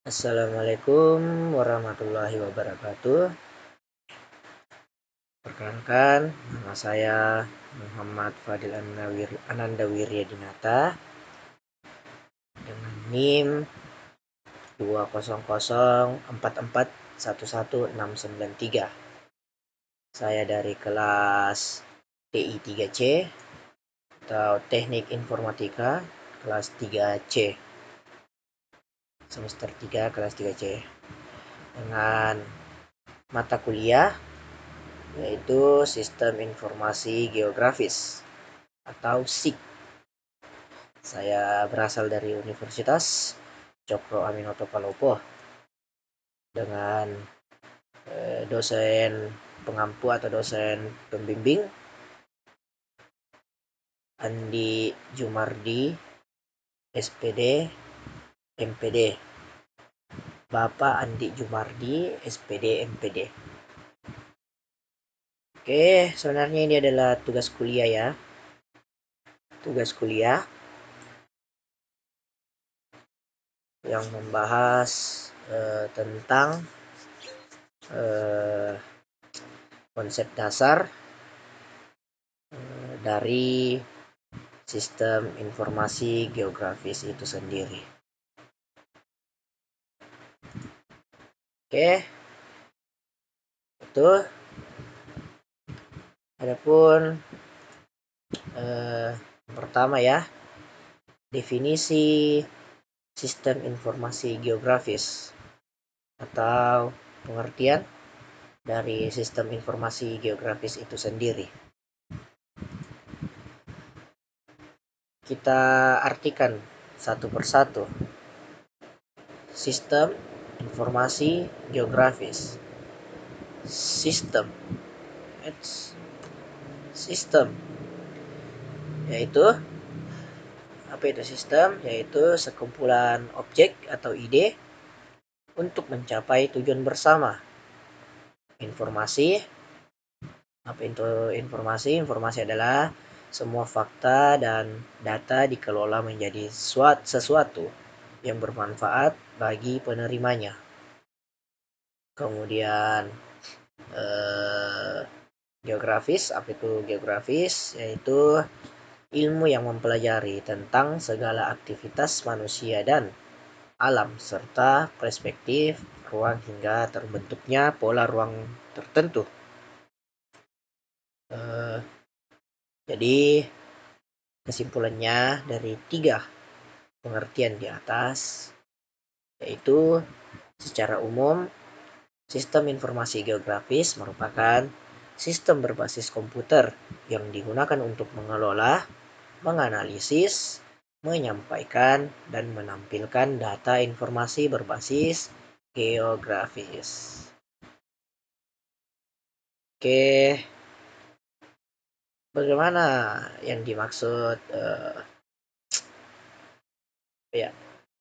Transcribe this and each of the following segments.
Assalamualaikum warahmatullahi wabarakatuh. Perkenalkan, nama saya Muhammad Fadil Ananda Wiryadinata dengan NIM 20044119693. Saya dari kelas TI 3C atau Teknik Informatika kelas 3C. Semester 3 kelas 3C. Dengan mata kuliah yaitu Sistem Informasi Geografis atau SIG. Saya berasal dari Universitas Cokro Aminoto Palopo dengan dosen pengampu atau dosen pembimbing Andi Jumardi, SPD, MPD. Bapak Andi Jumardi, SPD, MPD. Oke, sebenarnya ini adalah tugas kuliah ya. Tugas kuliah yang membahas tentang konsep dasar dari sistem informasi geografis itu sendiri. Oke, itu. Adapun pertama ya, definisi sistem informasi geografis atau pengertian dari sistem informasi geografis itu sendiri. Kita artikan satu persatu. Sistem informasi geografis. Sistem yaitu apa itu sistem? Yaitu sekumpulan objek atau ide untuk mencapai tujuan bersama. Informasi. Apa itu informasi? Informasi adalah semua fakta dan data dikelola menjadi sesuatu yang bermanfaat bagi penerimanya. Kemudian geografis. Apa itu geografis? Yaitu ilmu yang mempelajari tentang segala aktivitas manusia dan alam serta perspektif ruang hingga terbentuknya pola ruang tertentu. Jadi kesimpulannya dari 3 pengertian di atas, yaitu secara umum sistem informasi geografis merupakan sistem berbasis komputer yang digunakan untuk mengelola, menganalisis, menyampaikan, dan menampilkan data informasi berbasis geografis. Oke, bagaimana yang dimaksud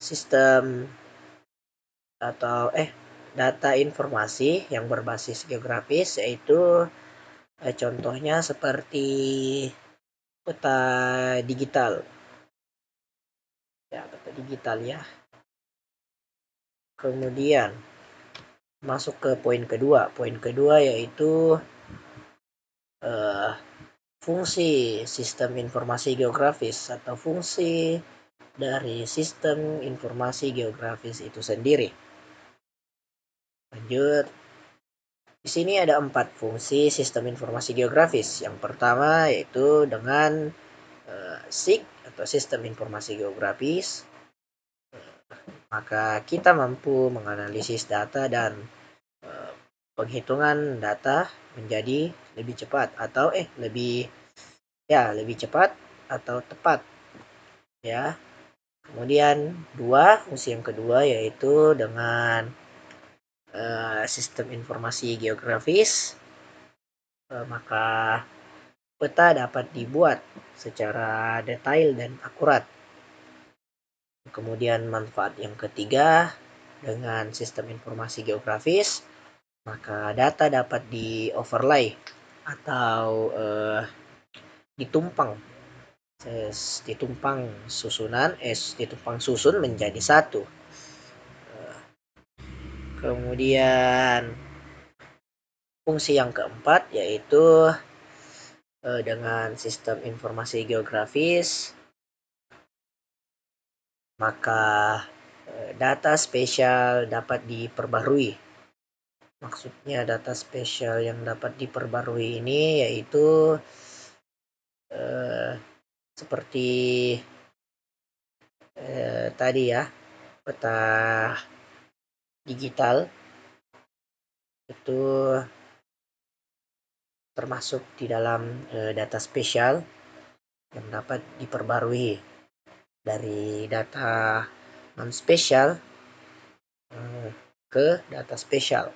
sistem atau data informasi yang berbasis geografis, yaitu contohnya seperti peta digital. Ya, peta digital ya. Kemudian masuk ke poin kedua. Poin kedua yaitu fungsi sistem informasi geografis atau fungsi dari sistem informasi geografis itu sendiri. Lanjut. Di sini ada 4 fungsi sistem informasi geografis. Yang pertama yaitu dengan SIG atau sistem informasi geografis, maka kita mampu menganalisis data dan penghitungan data menjadi lebih cepat atau lebih cepat atau tepat ya. Kemudian fungsi yang kedua yaitu dengan sistem informasi geografis, maka peta dapat dibuat secara detail dan akurat. Kemudian manfaat yang ketiga, dengan sistem informasi geografis, maka data dapat di-overlay atau ditumpang susun menjadi satu. Kemudian fungsi yang keempat yaitu dengan sistem informasi geografis, maka data spesial dapat diperbarui. Maksudnya data spesial yang dapat diperbarui ini yaitu seperti tadi ya, peta digital itu termasuk di dalam data spesial yang dapat diperbarui dari data non spesial ke data spesial.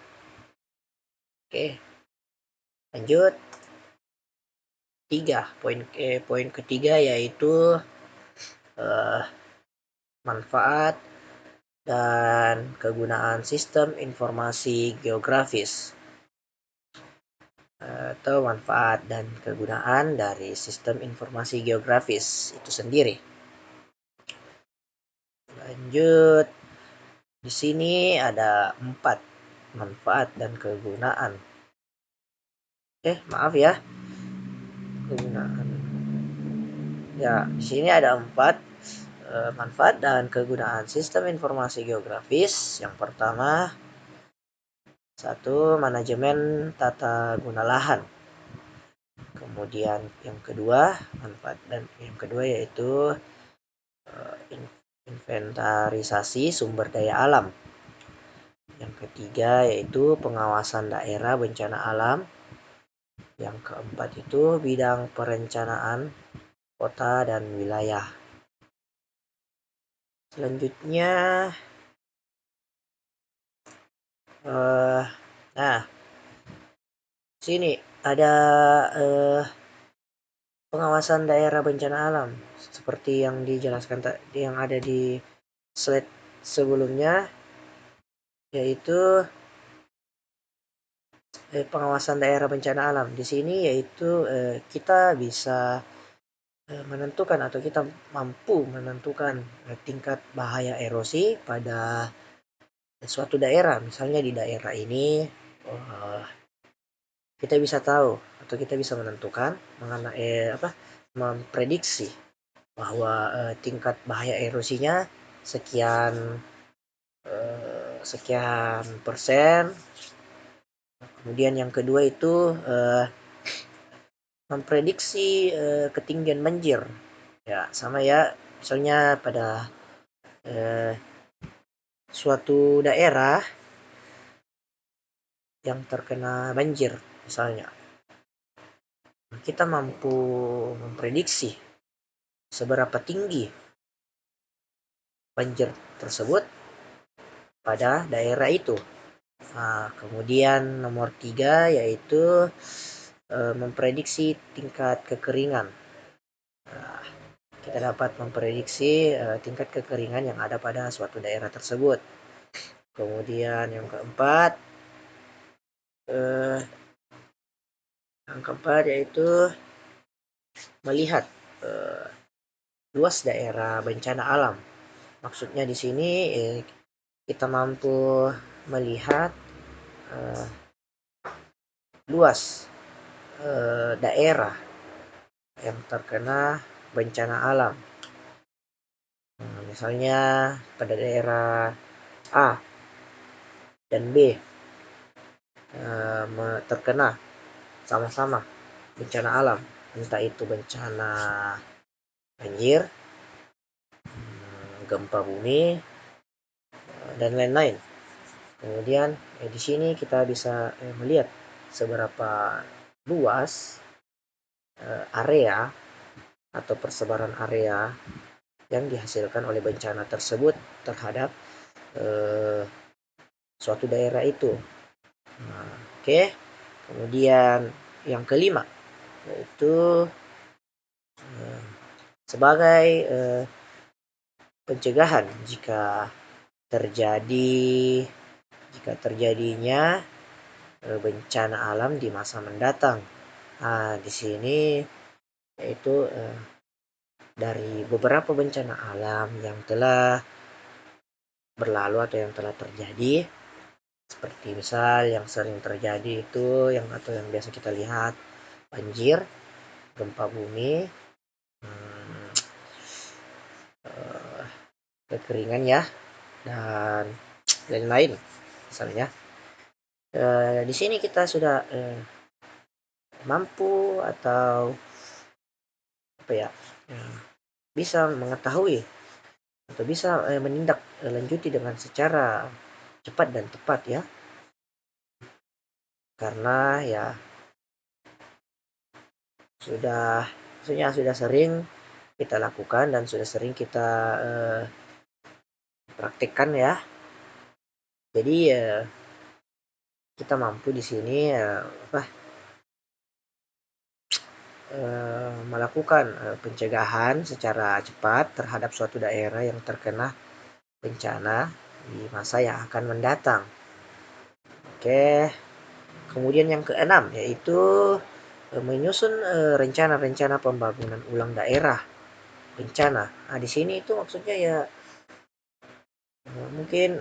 Oke, lanjut. Poin ketiga yaitu manfaat dan kegunaan sistem informasi geografis, atau manfaat dan kegunaan dari sistem informasi geografis itu sendiri. Lanjut, di sini ada 4 manfaat dan kegunaan. Maaf ya, kegunaan. Ya, di sini ada 4 manfaat dan kegunaan sistem informasi geografis. Yang pertama, 1. Manajemen tata guna lahan. Kemudian yang kedua, manfaat dan yang kedua yaitu inventarisasi sumber daya alam. Yang ketiga yaitu pengawasan daerah bencana alam. Yang keempat itu bidang perencanaan kota dan wilayah. Selanjutnya, sini ada pengawasan daerah bencana alam seperti yang dijelaskan yang ada di slide sebelumnya, yaitu pengawasan daerah bencana alam. Di sini yaitu kita bisa menentukan atau kita mampu menentukan tingkat bahaya erosi pada suatu daerah. Misalnya di daerah ini kita bisa tahu atau kita bisa menentukan mengenai memprediksi bahwa tingkat bahaya erosinya sekian persen. Kemudian yang kedua itu memprediksi ketinggian banjir. Ya, sama ya. Misalnya pada suatu daerah yang terkena banjir misalnya, kita mampu memprediksi seberapa tinggi banjir tersebut pada daerah itu. Kemudian nomor 3 yaitu memprediksi tingkat kekeringan. Kita dapat memprediksi tingkat kekeringan yang ada pada suatu daerah tersebut. Kemudian yang keempat yaitu melihat luas daerah bencana alam. Maksudnya di sini kita mampu melihat luas daerah yang terkena bencana alam. Misalnya pada daerah A dan B terkena sama-sama bencana alam, entah itu bencana banjir, gempa bumi, dan lain-lain. Kemudian di sini kita bisa melihat seberapa luas area atau persebaran area yang dihasilkan oleh bencana tersebut terhadap suatu daerah itu. Oke. Kemudian yang kelima yaitu sebagai pencegahan jika terjadinya bencana alam di masa mendatang. Di sini yaitu dari beberapa bencana alam yang telah berlalu atau yang telah terjadi, Seperti misal yang sering terjadi itu atau yang biasa kita lihat, banjir, gempa bumi, hmm, kekeringan ya, dan lain-lain misalnya. Di sini kita sudah mampu atau apa ya, bisa mengetahui atau bisa menindak lanjuti dengan secara cepat dan tepat ya, karena ya sudah sering kita lakukan dan sudah sering kita praktekkan ya. Jadi kita mampu di sini apa melakukan pencegahan secara cepat terhadap suatu daerah yang terkena bencana di masa yang akan mendatang. Oke, kemudian yang keenam yaitu menyusun rencana-rencana pembangunan ulang daerah bencana. Nah, di sini itu maksudnya ya mungkin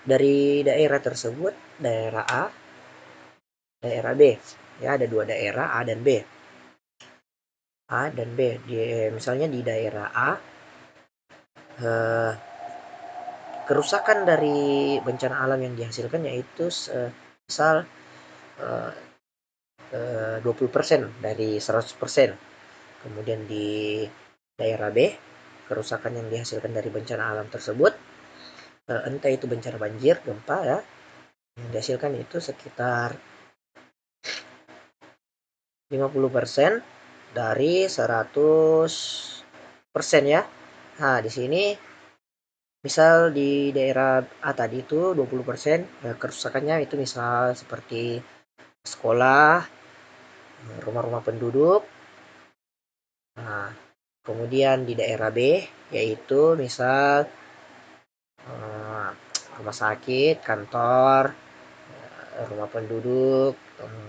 dari daerah tersebut, daerah A, daerah B. Ya, ada dua daerah A dan B. A dan B. Misalnya di daerah A, kerusakan dari bencana alam yang dihasilkan yaitu misal 20% dari 100%. Kemudian di daerah B, kerusakan yang dihasilkan dari bencana alam tersebut, entah itu bencana banjir, gempa ya, yang dihasilkan itu sekitar 50% dari 100% ya. Nah, di sini misal di daerah A tadi itu 20%, kerusakannya itu misal seperti sekolah, rumah-rumah penduduk. Nah, kemudian di daerah B yaitu misal eh, rumah sakit, kantor, rumah penduduk,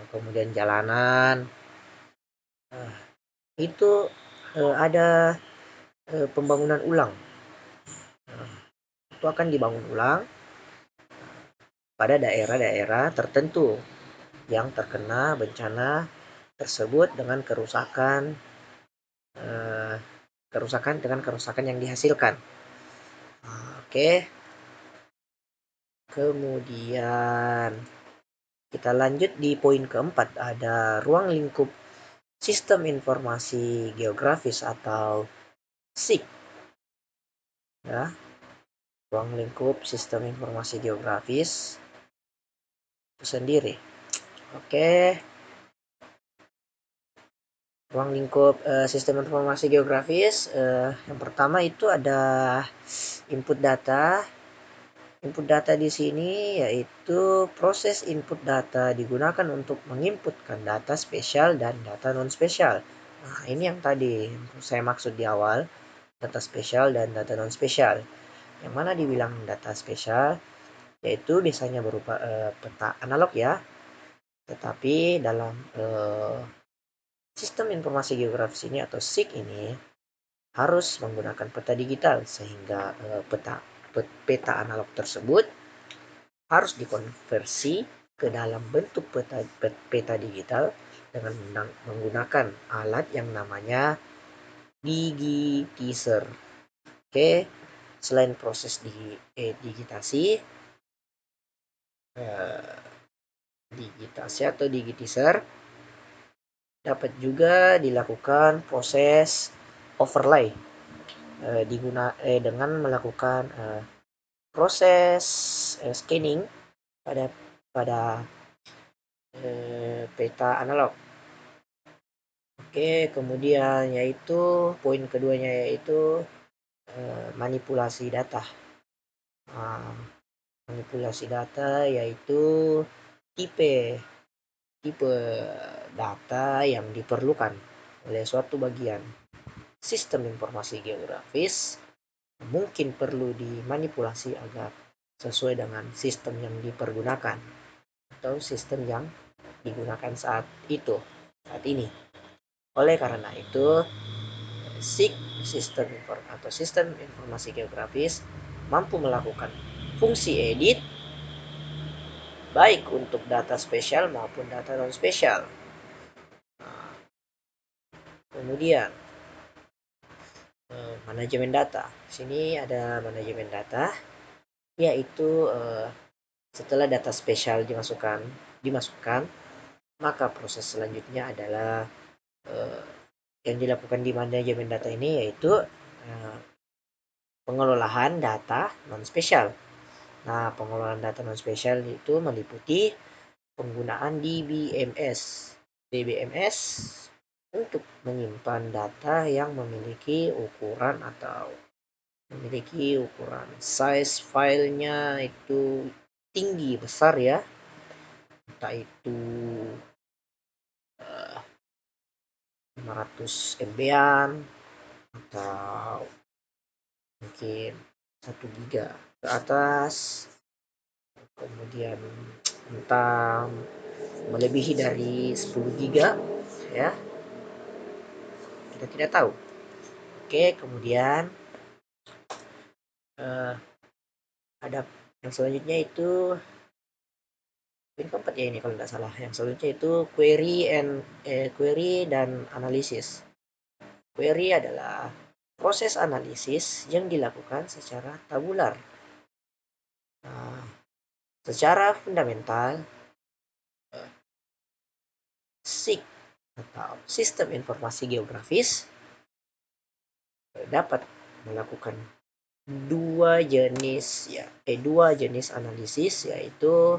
kemudian jalanan. Itu ada pembangunan ulang. Itu akan dibangun ulang pada daerah-daerah tertentu yang terkena bencana tersebut dengan eh, kerusakan yang dihasilkan. Oke, kemudian kita lanjut di poin keempat, ada ruang lingkup sistem informasi geografis atau SIG ya, ruang lingkup sistem informasi geografis itu sendiri. Oke, ruang lingkup sistem informasi geografis yang pertama itu ada input data. Input data di sini yaitu proses input data digunakan untuk menginputkan data spesial dan data non spesial. Nah, ini yang tadi saya maksud di awal, data spesial dan data non spesial. Yang mana dibilang data spesial yaitu biasanya berupa peta analog ya. Tetapi dalam sistem informasi geografis ini atau SIG ini harus menggunakan peta digital sehingga peta analog tersebut harus dikonversi ke dalam bentuk peta digital dengan menggunakan alat yang namanya digitizer. Oke, selain proses digitasi, atau digitizer, dapat juga dilakukan proses overlay dengan melakukan proses scanning pada pada peta analog. Oke, kemudian yaitu poin keduanya yaitu manipulasi data. Manipulasi data yaitu tipe tipe data yang diperlukan oleh suatu bagian sistem informasi geografis mungkin perlu dimanipulasi agar sesuai dengan sistem yang dipergunakan atau sistem yang digunakan saat ini. Oleh karena itu, SIG sistem informasi geografis mampu melakukan fungsi edit baik untuk data spesial maupun data non spesial. Kemudian manajemen data. Sini ada manajemen data, yaitu setelah data spesial dimasukkan, maka proses selanjutnya adalah yang dilakukan di manajemen data ini yaitu pengelolaan data non spesial. Nah, pengelolaan data non spesial itu meliputi penggunaan DBMS. DBMS untuk menyimpan data yang memiliki ukuran size filenya itu tinggi besar ya, entah itu 500 MB-an atau mungkin 1 giga ke atas, kemudian entah melebihi dari 10 giga ya, kita tidak tahu. Oke, kemudian ada yang selanjutnya itu yang keempat ya ini kalau tidak salah. Yang selanjutnya itu query dan analisis. Query adalah proses analisis yang dilakukan secara tabular. Nah, secara fundamental, SIG atau Sistem Informasi Geografis dapat melakukan dua jenis analisis, yaitu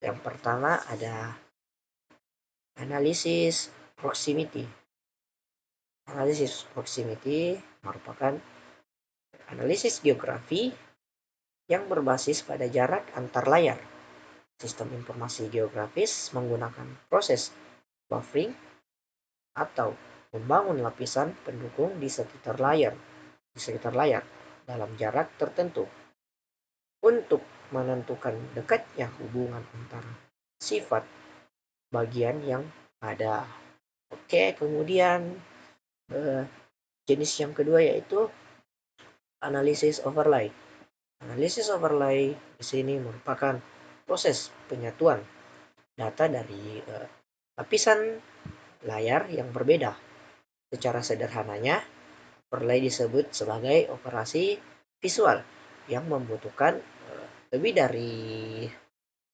yang pertama ada analisis proximity. Analisis proximity merupakan analisis geografi yang berbasis pada jarak antar layar. Sistem informasi geografis menggunakan proses buffering atau membangun lapisan pendukung di sekitar layar dalam jarak tertentu untuk menentukan dekatnya hubungan antara sifat bagian yang ada. Oke, kemudian jenis yang kedua yaitu analisis overlay. Analisis overlay di sini merupakan proses penyatuan data dari lapisan layar yang berbeda. Secara sederhananya, overlay disebut sebagai operasi visual yang membutuhkan lebih dari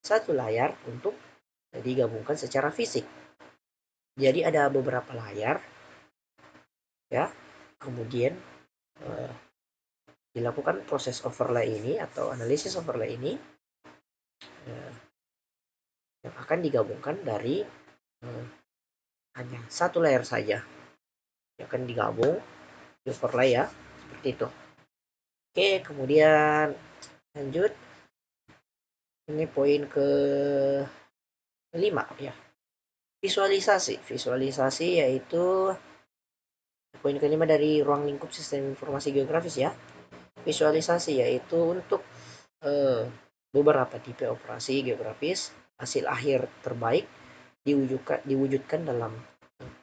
satu layar untuk digabungkan secara fisik. Jadi ada beberapa layar ya, kemudian dilakukan proses overlay ini atau analisis overlay ini yang akan digabungkan dari hanya satu layar saja yang akan digabung di overlay ya, seperti itu. Oke, kemudian lanjut, ini poin kelima ya, visualisasi yaitu poin kelima dari ruang lingkup sistem informasi geografis ya. Visualisasi yaitu untuk beberapa tipe operasi geografis, hasil akhir terbaik diwujudkan dalam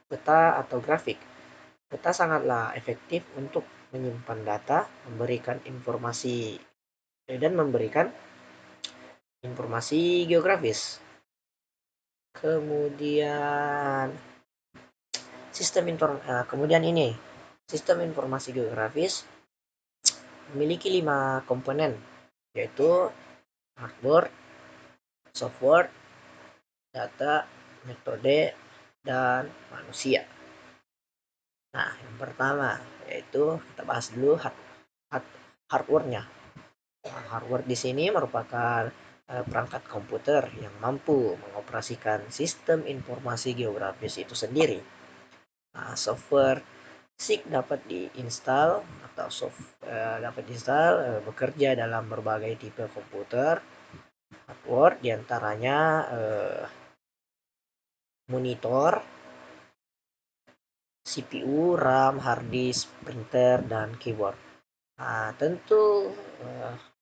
peta atau grafik. Peta sangatlah efektif untuk menyimpan data, memberikan informasi geografis. Kemudian sistem informasi geografis memiliki 5 komponen, yaitu hardware, software, data, metode, dan manusia. Nah, yang pertama yaitu kita bahas dulu hardware-nya. Nah, hardware di sini merupakan perangkat komputer yang mampu mengoperasikan sistem informasi geografis itu sendiri. Nah, software SIG dapat diinstal bekerja dalam berbagai tipe komputer. Hardware diantaranya monitor, CPU, RAM, hard disk, printer, dan keyboard. Nah, tentu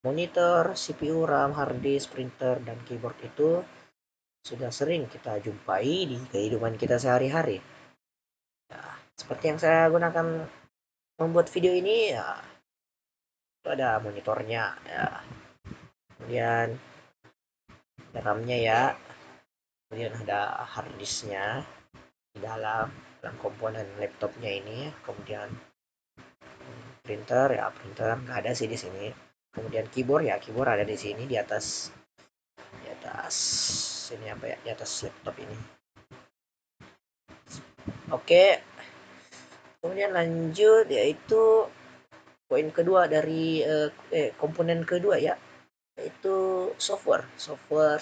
monitor, CPU, RAM, hard disk, printer, dan keyboard itu sudah sering kita jumpai di kehidupan kita sehari-hari. Nah, seperti yang saya gunakan membuat video ini ya, itu ada monitornya ya. Kemudian RAM-nya ya, kemudian ada hard disknya di dalam komponen laptopnya ini, kemudian printer ya, printer nggak ada sih di sini, kemudian keyboard ya, keyboard ada di sini di atas ini apa ya, di atas laptop ini. Oke, kemudian lanjut yaitu poin kedua dari komponen kedua ya, yaitu software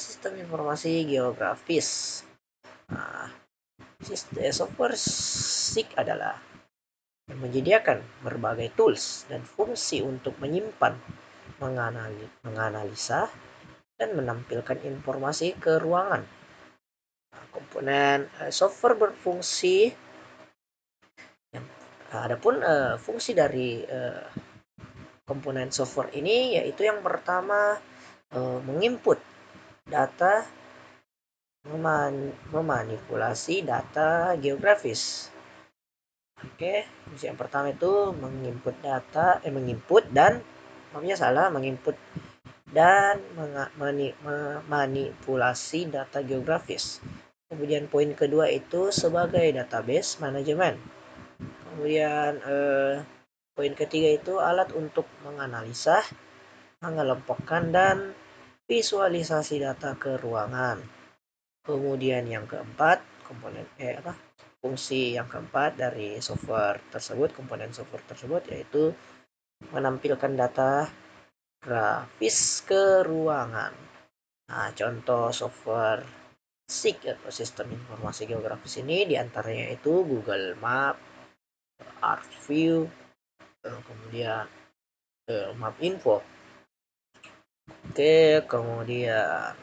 sistem informasi geografis. Nah, software SIG adalah menyediakan berbagai tools dan fungsi untuk menyimpan, menganalisa, dan menampilkan informasi ke ruangan. Nah, komponen software berfungsi. Adapun fungsi dari komponen software ini yaitu yang pertama, menginput data, memanipulasi data geografis. Oke, fungsi yang pertama itu menginput data, menginput dan menginput dan memanipulasi data geografis. Kemudian poin kedua itu sebagai database manajemen. Kemudian poin ketiga itu alat untuk menganalisa, mengelompokkan dan visualisasi data ke ruangan. Kemudian yang keempat, fungsi yang keempat dari software tersebut, komponen software tersebut yaitu menampilkan data grafis ke ruangan. Nah, contoh software SIG atau sistem informasi geografis ini diantaranya itu Google Map, ArcView, kemudian Map Info. Oke, kemudian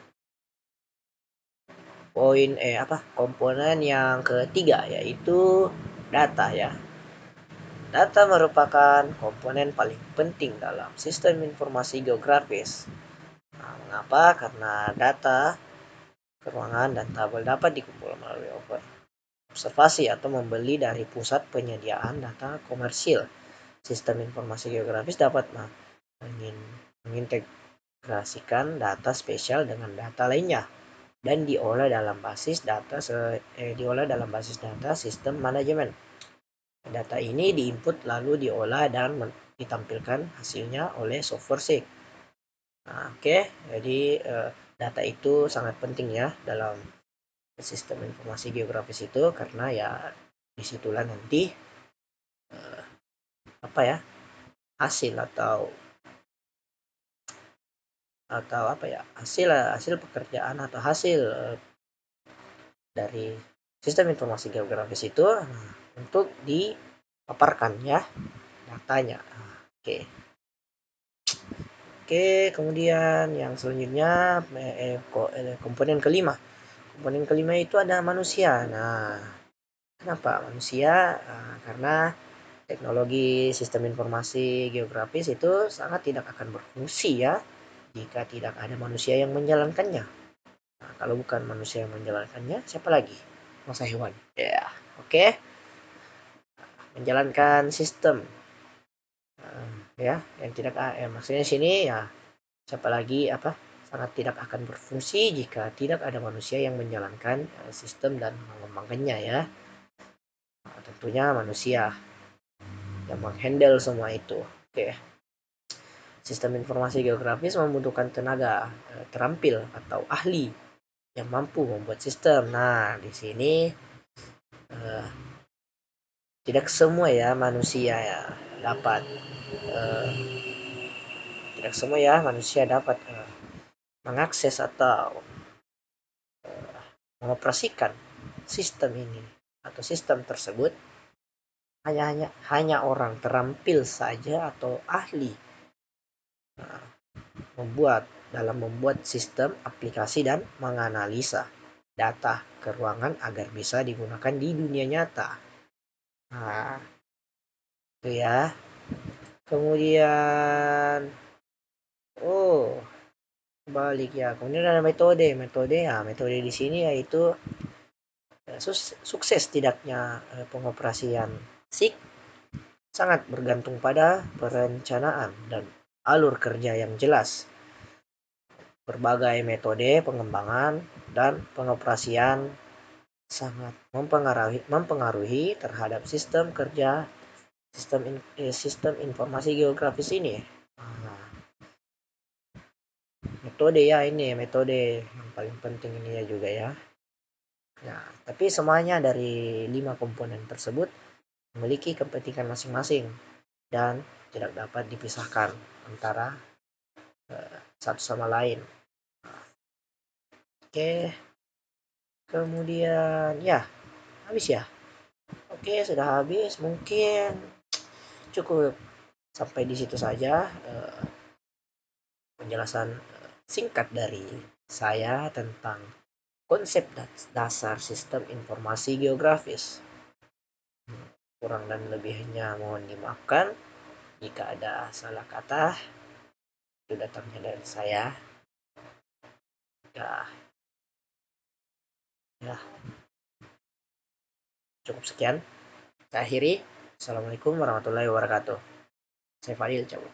komponen yang ketiga yaitu data ya. Data merupakan komponen paling penting dalam sistem informasi geografis. Nah, mengapa? Karena data ruangan dan tabel dapat dikumpulkan melalui observasi atau membeli dari pusat penyediaan data komersil. Sistem informasi geografis dapat mengintegrasikan data spesial dengan data lainnya dan diolah dalam basis data sistem manajemen. Data ini diinput lalu diolah dan ditampilkan hasilnya oleh software SIG. Nah, oke, jadi data itu sangat penting ya dalam sistem informasi geografis itu, karena ya disitulah nanti hasil atau hasil pekerjaan atau hasil dari sistem informasi geografis itu untuk dipaparkan ya datanya. Oke. Kemudian yang selanjutnya komponen kelima. Komponen kelima itu ada manusia. Nah, kenapa manusia? Karena teknologi sistem informasi geografis itu sangat tidak akan berfungsi ya jika tidak ada manusia yang menjalankannya. Nah, kalau bukan manusia yang menjalankannya, siapa lagi? Masa hewan. Ya, oke. Menjalankan sistem ya yang tidak maksudnya sini ya, siapa lagi sangat tidak akan berfungsi jika tidak ada manusia yang menjalankan sistem dan mengembangkannya ya. Nah, tentunya manusia yang menghandle semua itu. Oke. Sistem informasi geografis membutuhkan tenaga terampil atau ahli yang mampu membuat sistem. Nah, di sini tidak semua ya manusia ya dapat tidak semua ya manusia dapat mengakses atau mengoperasikan sistem ini atau sistem tersebut. Hanya orang terampil saja atau ahli membuat sistem, aplikasi, dan menganalisa data ke ruangan agar bisa digunakan di dunia nyata. Nah, itu ya. Kemudian balik ya. Kemudian ada metode di sini yaitu sukses tidaknya pengoperasian SIG sangat bergantung pada perencanaan dan alur kerja yang jelas. berbagai metode pengembangan dan pengoperasian sangat mempengaruhi terhadap sistem kerja sistem informasi geografis ini. Nah, metode ya, ini metode yang paling penting ini ya juga ya. Nah, tapi semuanya dari 5 komponen tersebut memiliki kepentingan masing-masing dan tidak dapat dipisahkan antara satu sama lain. Oke, kemudian ya habis ya. Oke, sudah habis. Mungkin cukup sampai di situ saja penjelasan singkat dari saya tentang konsep dasar sistem informasi geografis. Kurang dan lebihnya mohon dimaafkan. Jika ada salah kata, itu datangnya dari saya. Ya, ya cukup sekian. Saya akhiri. Assalamualaikum warahmatullahi wabarakatuh. Saya Fadil cabut.